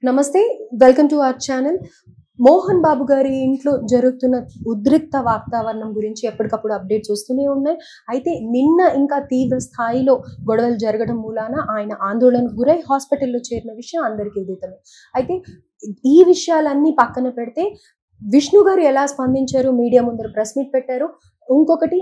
నమస్తే. Welcome to our channel. Mohan Babu గారి ఇంట్లో జరుగుతున్న ఉద్రిక్త వాతావరణం గురించి ఎప్పటికప్పుడు అప్డేట్స్ వస్తూనే ఉన్నాయి. అయితే నిన్న ఇంకా తీవ్ర స్థాయిలో గొడవలు జరగడం మూలాన ఆయన ఆందోళనకు గురై హాస్పిటల్‌లో చేరిన విషయం అందరికీ విదితమే. అయితే ఈ విషయాలన్నీ పక్కన పెడితే విష్ణు గారు ఎలా స్పందించారు, మీడియా ముందర ప్రెస్ మీట్ పెట్టారు. ఇంకొకటి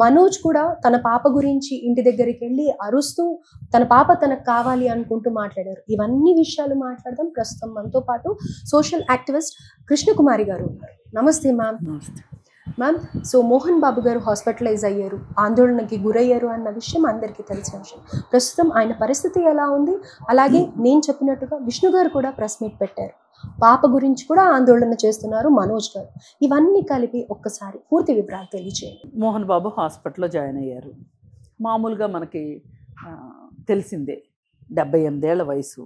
మనోజ్ కూడా తన పాప గురించి ఇంటి దగ్గరికెళ్ళి అరుస్తూ తన పాప తనకు కావాలి అనుకుంటూ మాట్లాడారు. ఇవన్నీ విషయాలు మాట్లాడదాం. ప్రస్తుతం మనతో పాటు సోషల్ యాక్టివిస్ట్ కృష్ణకుమారి గారు ఉన్నారు. నమస్తే ma'am. Ma'am, so Mohan Babu గారు హాస్పిటలైజ్ అయ్యారు, ఆందోళనకి గురయ్యారు అన్న విషయం అందరికీ తెలిసిన విషయం. ప్రస్తుతం ఆయన పరిస్థితి ఎలా ఉంది? అలాగే నేను చెప్పినట్టుగా విష్ణు గారు కూడా ప్రెస్ మీట్ పెట్టారు. పాప గురించి కూడా ఆందోళన చేస్తున్నారు మనోజ్ గారు. ఇవన్నీ కలిపి ఒక్కసారి పూర్తి వివరాలు తెలియజేయండి. మోహన్ బాబు హాస్పిటల్లో జాయిన్ అయ్యారు. మామూలుగా మనకి తెలిసిందే, 78 ఏళ్ల వయసు.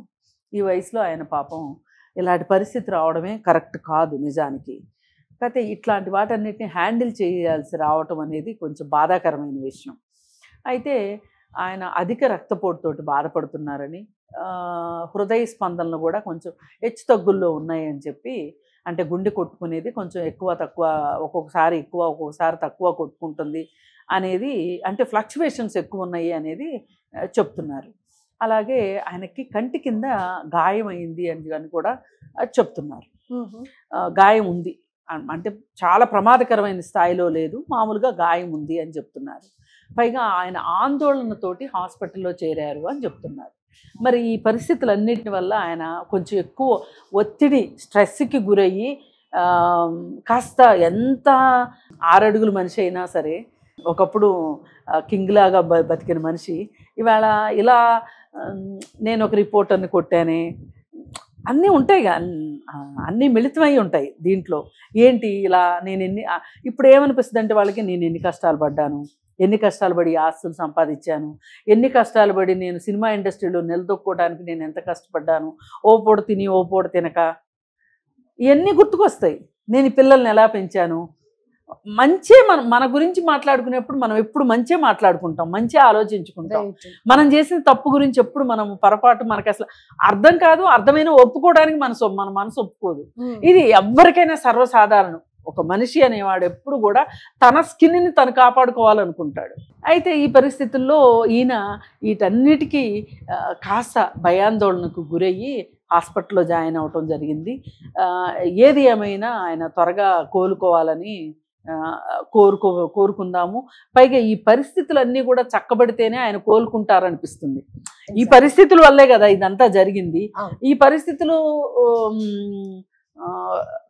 ఈ వయసులో ఆయన పాపం ఇలాంటి పరిస్థితి రావడమే కరెక్ట్ కాదు నిజానికి. కాకపోతే ఇట్లాంటి వాటన్నిటిని హ్యాండిల్ చేయాల్సి రావటం అనేది కొంచెం బాధాకరమైన విషయం. అయితే ఆయన అధిక రక్తపోటుతోటి బాధపడుతున్నారని, హృదయ స్పందనలు కూడా కొంచెం హెచ్చు తగ్గుల్లో ఉన్నాయని చెప్పి, అంటే గుండె కొట్టుకునేది కొంచెం ఎక్కువ తక్కువ, ఒక్కొక్కసారి ఎక్కువ ఒక్కొక్కసారి తక్కువ కొట్టుకుంటుంది అనేది, అంటే ఫ్లక్చువేషన్స్ ఎక్కువ ఉన్నాయి అనేది చెప్తున్నారు. అలాగే ఆయనకి కంటి కింద గాయం అయింది అని కూడా చెప్తున్నారు. గాయం ఉంది అంటే చాలా ప్రమాదకరమైన స్థాయిలో లేదు, మామూలుగా గాయం ఉంది అని చెప్తున్నారు. పైగా ఆయన ఆందోళనతోటి హాస్పిటల్లో చేరారు అని చెప్తున్నారు. మరి ఈ పరిస్థితులన్నిటి వల్ల ఆయన కొంచెం ఎక్కువ ఒత్తిడి, స్ట్రెస్కి గురయ్యి, కాస్త ఎంత 6 అడుగుల మనిషి అయినా సరే, ఒకప్పుడు కింగ్ లాగా బతికిన మనిషి ఇవాళ ఇలా నేను ఒక రిపోర్టర్ని కొట్టానే, అన్నీ ఉంటాయి, అన్నీ మిళితమై ఉంటాయి దీంట్లో. ఏంటి ఇలా నేను ఇప్పుడు ఏమనిపిస్తుంది అంటే వాళ్ళకి, నేను ఎన్ని కష్టాలు పడ్డాను, ఎన్ని కష్టాలు పడి ఆస్తులు సంపాదించాను, ఎన్ని కష్టాలు పడి నేను సినిమా ఇండస్ట్రీలో నిలదొక్కోవడానికి నేను ఎంత కష్టపడ్డాను, ఓ పూట తిని ఓ పూట తినక, ఇవన్నీ గుర్తుకొస్తాయి. నేను ఈ పిల్లల్ని ఎలా పెంచాను. మంచి మన గురించి మాట్లాడుకునేప్పుడు మనం ఎప్పుడు మంచి మాట్లాడుకుంటాం, మంచి ఆలోచించుకుంటాం. మనం చేసిన తప్పు గురించి ఎప్పుడు మనం పొరపాటు మనకు అసలు అర్థం కాదు, అర్థమైన ఒప్పుకోవడానికి మన మనసు ఒప్పుకోదు. ఇది ఎవరికైనా సర్వసాధారణం. ఒక మనిషి అనేవాడు ఎప్పుడు కూడా తన స్కిన్ని తను కాపాడుకోవాలనుకుంటాడు. అయితే ఈ పరిస్థితుల్లో ఈయన వీటన్నిటికీ కాస్త భయాందోళనకు గురయ్యి హాస్పిటల్లో జాయిన్ అవ్వటం జరిగింది. ఏది ఏమైనా ఆయన త్వరగా కోలుకోవాలని కోరుకుందాము. పైగా ఈ పరిస్థితులన్నీ కూడా చక్కబడితేనే ఆయన కోలుకుంటారనిపిస్తుంది. ఈ పరిస్థితుల వల్లే కదా ఇదంతా జరిగింది. ఈ పరిస్థితులు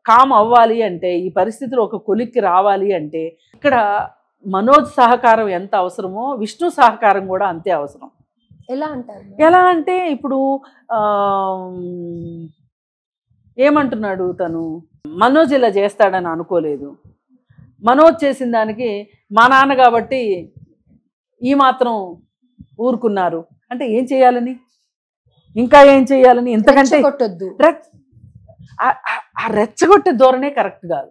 కామ్ అవ్వాలి అంటే, ఈ పరిస్థితులు ఒక కొలిక్కి రావాలి అంటే, ఇక్కడ మనోజ్ సహకారం ఎంత అవసరమో విష్ణు సహకారం కూడా అంతే అవసరం. ఎలా అంటారు? ఎలా అంటే ఇప్పుడు ఏమంటున్నాడు తను, మనోజ్ ఇలా చేస్తాడని అనుకోలేదు. మనోజ్ చేసిన దానికి మా నాన్న కాబట్టి ఈ మాత్రం ఊరుకున్నారు అంటే ఏం చేయాలని, ఇంకా ఏం చేయాలని, ఇంతకంటే ఆ రెచ్చగొట్టే ధోరణే కరెక్ట్ కాదు.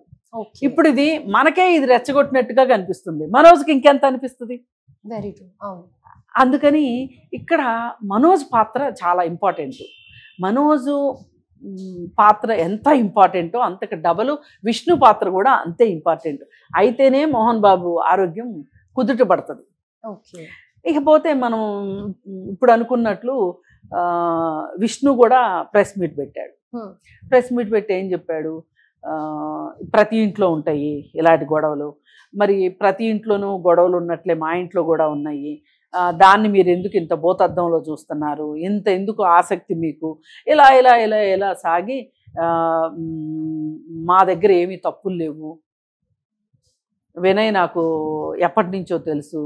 ఇప్పుడు ఇది మనకే ఇది రెచ్చగొట్టినట్టుగా కనిపిస్తుంది, మనోజ్కి ఇంకెంత అనిపిస్తుంది. Very true. అందుకని ఇక్కడ మనోజ్ పాత్ర చాలా ఇంపార్టెంట్. మనోజు పాత్ర ఎంత ఇంపార్టెంటో అంతకు డబలు విష్ణు పాత్ర కూడా అంతే ఇంపార్టెంట్. అయితేనే మోహన్ బాబు ఆరోగ్యం కుదుట పడుతుంది. ఇకపోతే మనం ఇప్పుడు అనుకున్నట్లు విష్ణు కూడా ప్రెస్ మీట్ పెట్టాడు. ప్రెస్ మీట్ పెట్టి ఏం చెప్పాడు, ప్రతి ఇంట్లో ఉంటాయి ఇలాంటి గొడవలు, మరి ప్రతి ఇంట్లోనూ గొడవలు ఉన్నట్లే మా ఇంట్లో కూడా ఉన్నాయి, దాన్ని మీరు ఎందుకు ఇంత భూతద్దంలో చూస్తున్నారు, ఇంత ఎందుకు ఆసక్తి మీకు, ఇలా ఇలా ఇలా ఇలా సాగి మా దగ్గర ఏమీ తప్పులు లేవు, వినయ్ నాకు ఎప్పటి నుంచో తెలుసు,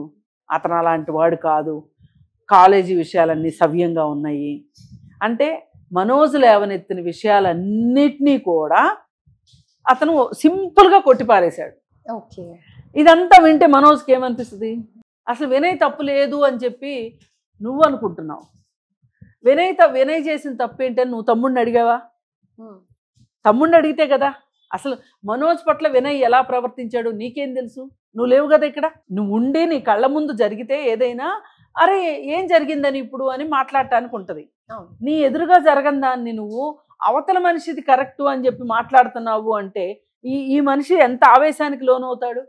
అతను అలాంటి వాడు కాదు, కాలేజీ విషయాలన్నీ సవ్యంగా ఉన్నాయి అంటే, మనోజ్ లేవనెత్తిన విషయాలన్నిటినీ కూడా అతను సింపుల్గా కొట్టిపారేశాడు. ఇదంతా వింటే మనోజ్కి ఏమనిపిస్తుంది, అసలు వినయ్ తప్పు లేదు అని చెప్పి నువ్వు అనుకుంటున్నావు. వినయ్ చేసిన తప్పు ఏంటని నువ్వు తమ్ముడిని అడిగావా? తమ్ముడిని అడిగితే కదా అసలు మనోజ్ పట్ల వినయ్ ఎలా ప్రవర్తించాడు నీకేం తెలుసు? నువ్వు లేవు కదా ఇక్కడ. నువ్వు ఉండి నీ కళ్ళ ముందు జరిగితే ఏదైనా అరే ఏం జరిగిందని ఇప్పుడు అని మాట్లాడటానికి ఉంటుంది. అవును. నీ ఎదురుగా జరగని దాన్ని నువ్వు అవతల మనిషిది కరెక్ట్ అని చెప్పి మాట్లాడుతున్నావు అంటే ఈ మనిషి ఎంత ఆవేశానికి లోనవుతాడు.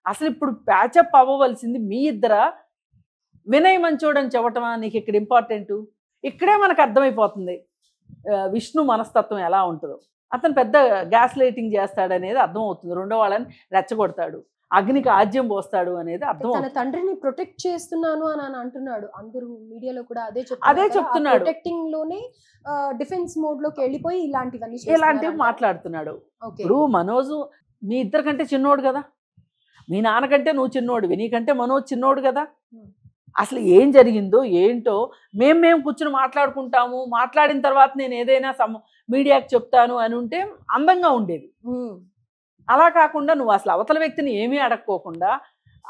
అసలు ఇప్పుడు ప్యాచప్ అవ్వవలసింది మీ ఇద్దరా, వినయ్ మంచోడని చెప్పటమా నీకు ఇక్కడ ఇంపార్టెంట్? ఇక్కడే మనకు అర్థమైపోతుంది విష్ణు మనస్తత్వం ఎలా ఉంటుందో. అతను పెద్ద గ్యాస్ లైటింగ్ చేస్తాడనేది అర్థమవుతుంది. రెండో వాళ్ళని రెచ్చగొడతాడు, అగ్నికి ఆజ్యం పోస్తాడు అనేది అర్థం. తన తండ్రిని ప్రొటెక్ట్ చేస్తున్నాను అని అంటున్నాడు. అందరూ మీడియాలో కూడా అదే చెప్తున్నాడు. ప్రొటెక్టింగ్ లోనే డిఫెన్స్ మోడ్ లోకి వెళ్ళిపోయి ఇలాంటివి మాట్లాడుతున్నాడు. ఇప్పుడు మనోజు మీ ఇద్దరికంటే చిన్నోడు కదా, మీ నాన్నకంటే నువ్వు చిన్నోడివి, నీకంటే మనోజ్ చిన్నోడు కదా. అసలు ఏం జరిగిందో ఏంటో మేము కూర్చుని మాట్లాడుకుంటాము, మాట్లాడిన తర్వాత నేను ఏదైనా మీడియాకి చెప్తాను అని ఉంటే అందంగా ఉండేది. అలా కాకుండా నువ్వు అసలు అవతల వ్యక్తిని ఏమీ అడగకోకుండా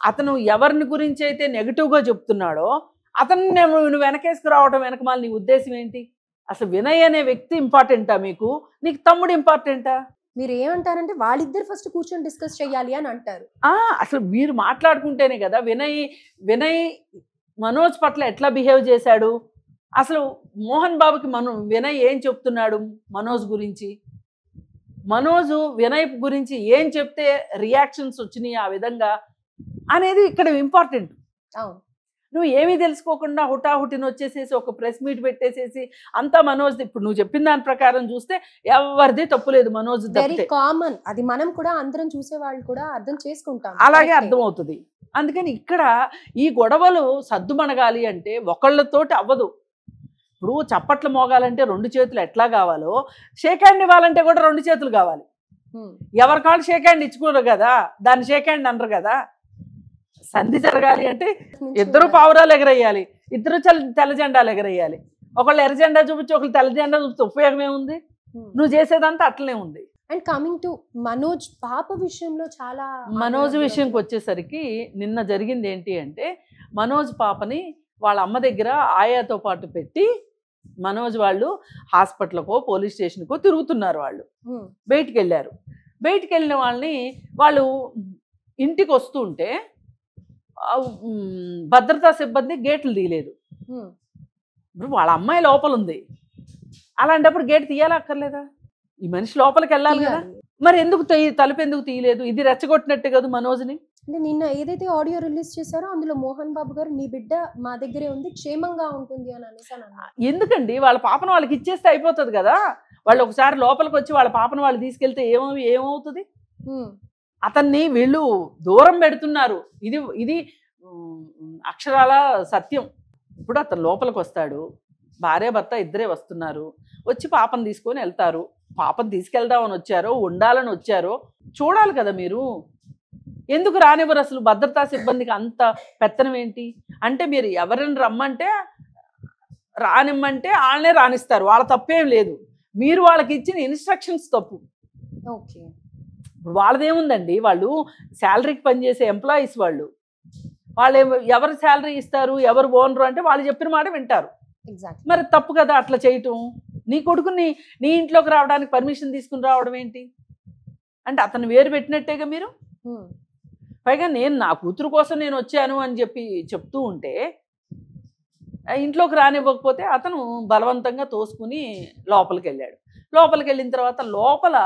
అతను ఎవరిని గురించి అయితే నెగిటివ్గా చెప్తున్నాడో అతను నువ్వు వెనకేసుకు రావడం వెనకమాల నీ ఉద్దేశం ఏంటి? అసలు వినయ్ అనే వ్యక్తి ఇంపార్టెంటా మీకు? నీకు తమ్ముడు ఇంపార్టెంటా? మీరు ఏమంటారంటే వాళ్ళిద్దరు ఫస్ట్ కూర్చొని డిస్కస్ చేయాలి అని అంటారు. అసలు మీరు మాట్లాడుకుంటేనే కదా వినయ్ మనోజ్ పట్ల ఎట్లా బిహేవ్ చేశాడు, అసలు మోహన్ బాబుకి వినయ్ ఏం చెప్తున్నాడు మనోజ్ గురించి, మనోజు వినయ్ గురించి ఏం చెప్తే రియాక్షన్స్ వచ్చినాయి ఆ విధంగా అనేది ఇక్కడ ఇంపార్టెంట్. అవును. నువ్వు ఏమీ తెలుసుకోకుండా హుటాహుటిని వచ్చేసేసి ఒక ప్రెస్ మీట్ పెట్టేసేసి అంతా మనోజ్. ఇప్పుడు నువ్వు చెప్పిన దాని ప్రకారం చూస్తే ఎవరిది తప్పులేదు, మనోజ్ వెరీ కామన్. అది మనం కూడా అందరం చూసే వాళ్ళు కూడా అర్థం చేసుకుంటాం, అలాగే అర్థమవుతుంది. అందుకని ఇక్కడ ఈ గొడవలు సద్దుమణగాలి అంటే ఒకళ్ళతోటి అవ్వదు. ఇప్పుడు చప్పట్లు మోగాలంటే రెండు చేతులు ఎట్లా కావాలో షేక్ హ్యాండ్ ఇవ్వాలంటే కూడా రెండు చేతులు కావాలి. ఎవరి కాళ్ళు షేక్ హ్యాండ్ ఇచ్చుకోరు కదా, దాన్ని షేక్ హ్యాండ్ అనరు కదా. సంధి జరగాలి అంటే ఇద్దరు పావురాలు ఎగరేయాలి, ఇద్దరు తెల్ల జెండాలు ఎగరేయాలి. ఒకళ్ళు ఎర్ర జెండా చూపించి ఒకళ్ళు తెల్ల జెండా చూపిస్తే ఉపయోగం ఏముంది? నువ్వు చేసేదంతా అట్లనే ఉంది. అండ్ కమింగ్ టు మనోజ్ పాప విషయంలో చాలా మనోజ్ విషయంకి వచ్చేసరికి నిన్న జరిగింది ఏంటి అంటే మనోజ్ పాపని వాళ్ళ అమ్మ దగ్గర ఆయాతో పాటు పెట్టి మనోజ్ వాళ్ళు హాస్పిటల్కో పోలీస్ స్టేషన్కో తిరుగుతున్నారు. వాళ్ళు బయటికి వెళ్ళారు. బయటికి వెళ్ళిన వాళ్ళని వాళ్ళు ఇంటికి వస్తూ ఉంటే భద్రతా సిబ్బంది గేట్లు తీయలేదు. ఇప్పుడు వాళ్ళ అమ్మాయి లోపల ఉంది, అలాంటప్పుడు గేట్ తీయాలక్కర్లేదా? ఈ మనిషి లోపలికి వెళ్ళాలి కదా, మరి ఎందుకు తలుపు ఎందుకు తీయలేదు? ఇది రెచ్చగొట్టినట్టే కదా మనోజ్ని. అంటే నిన్న ఏదైతే ఆడియో రిలీజ్ చేశారో అందులో మోహన్ బాబు గారు నీ బిడ్డ మా దగ్గరే ఉంది, క్షేమంగా ఉంటుంది అని అనేసాను. ఎందుకండి వాళ్ళ పాపను వాళ్ళకి ఇచ్చేస్తే అయిపోతుంది కదా. వాళ్ళు ఒకసారి లోపలికి వచ్చి వాళ్ళ పాపను వాళ్ళు తీసుకెళ్తే ఏమవుతుంది? అతన్ని వీళ్ళు దూరం పెడుతున్నారు. ఇది అక్షరాల సత్యం. ఇప్పుడు అతను లోపలికి వస్తాడు, భార్యాభర్త ఇద్దరే వస్తున్నారు, వచ్చి పాపను తీసుకొని వెళ్తారు. పాపను తీసుకెళ్దామని వచ్చారో ఉండాలని వచ్చారో చూడాలి కదా మీరు. ఎందుకు రానివ్వరు అసలు? భద్రతా సిబ్బందికి అంత పెత్తనం ఏంటి? అంటే మీరు ఎవరిని రమ్మంటే రానిమ్మంటే వాళ్ళనే రానిస్తారు, వాళ్ళ తప్పేం లేదు. మీరు వాళ్ళకి ఇచ్చిన ఇన్స్ట్రక్షన్స్ తప్పు. ఓకే, వాళ్ళదేముందండి, వాళ్ళు శాలరీకి పనిచేసే ఎంప్లాయీస్. వాళ్ళు ఎవరు శాలరీ ఇస్తారు, ఎవరు ఓనరు అంటే వాళ్ళు చెప్పిన మాట వింటారు. మరి తప్పు కదా అట్లా చేయటం. నీ కొడుకుని నీ ఇంట్లోకి రావడానికి పర్మిషన్ తీసుకుని రావడం ఏంటి అంటే అతను వేరు పెట్టినట్టేగా మీరు. పైగా నేను నా కూతురు కోసం నేను వచ్చాను అని చెప్తూ ఉంటే ఇంట్లోకి రానివ్వకపోతే అతను బలవంతంగా తోసుకుని లోపలికి వెళ్ళాడు. లోపలికి వెళ్ళిన తర్వాత లోపల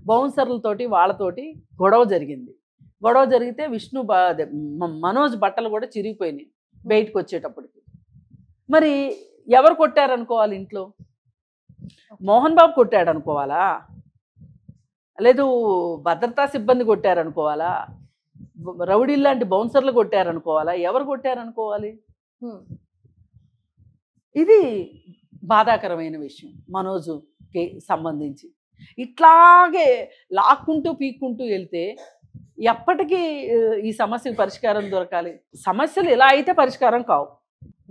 బౌన్సర్లతోటి వాళ్ళతోటి గొడవ జరిగింది. గొడవ జరిగితే మనోజ్ బట్టలు కూడా చిరిగిపోయినాయి బయటకు వచ్చేటప్పటికి. మరి ఎవరు కొట్టారనుకోవాలి? ఇంట్లో మోహన్ బాబు కొట్టాడు అనుకోవాలా, లేదు భద్రతా సిబ్బంది కొట్టారనుకోవాలా, రౌడీలు లాంటి బౌన్సర్లు కొట్టారనుకోవాలా, ఎవరు కొట్టారనుకోవాలి? ఇది బాధాకరమైన విషయం మనోజుకి సంబంధించి. ఇట్లాగే లాక్కుంటూ పీక్కుంటూ వెళ్తే ఎప్పటికీ ఈ సమస్యకు పరిష్కారం దొరకాలి? సమస్యలు ఎలా అయితే పరిష్కారం కావు.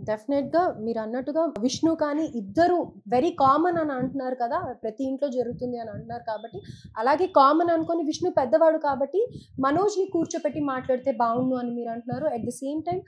డెఫినెట్ గా మీరు అన్నట్టుగా విష్ణు కానీ ఇద్దరు వెరీ కామన్ అని అంటున్నారు కదా, ప్రతి ఇంట్లో జరుగుతుంది అని అంటున్నారు కాబట్టి అలాగే కామన్ అనుకొని విష్ణు పెద్దవాడు కాబట్టి మనోజ్ని కూర్చోపెట్టి మాట్లాడితే బాగుండు అని మీరు అంటున్నారు. At the same time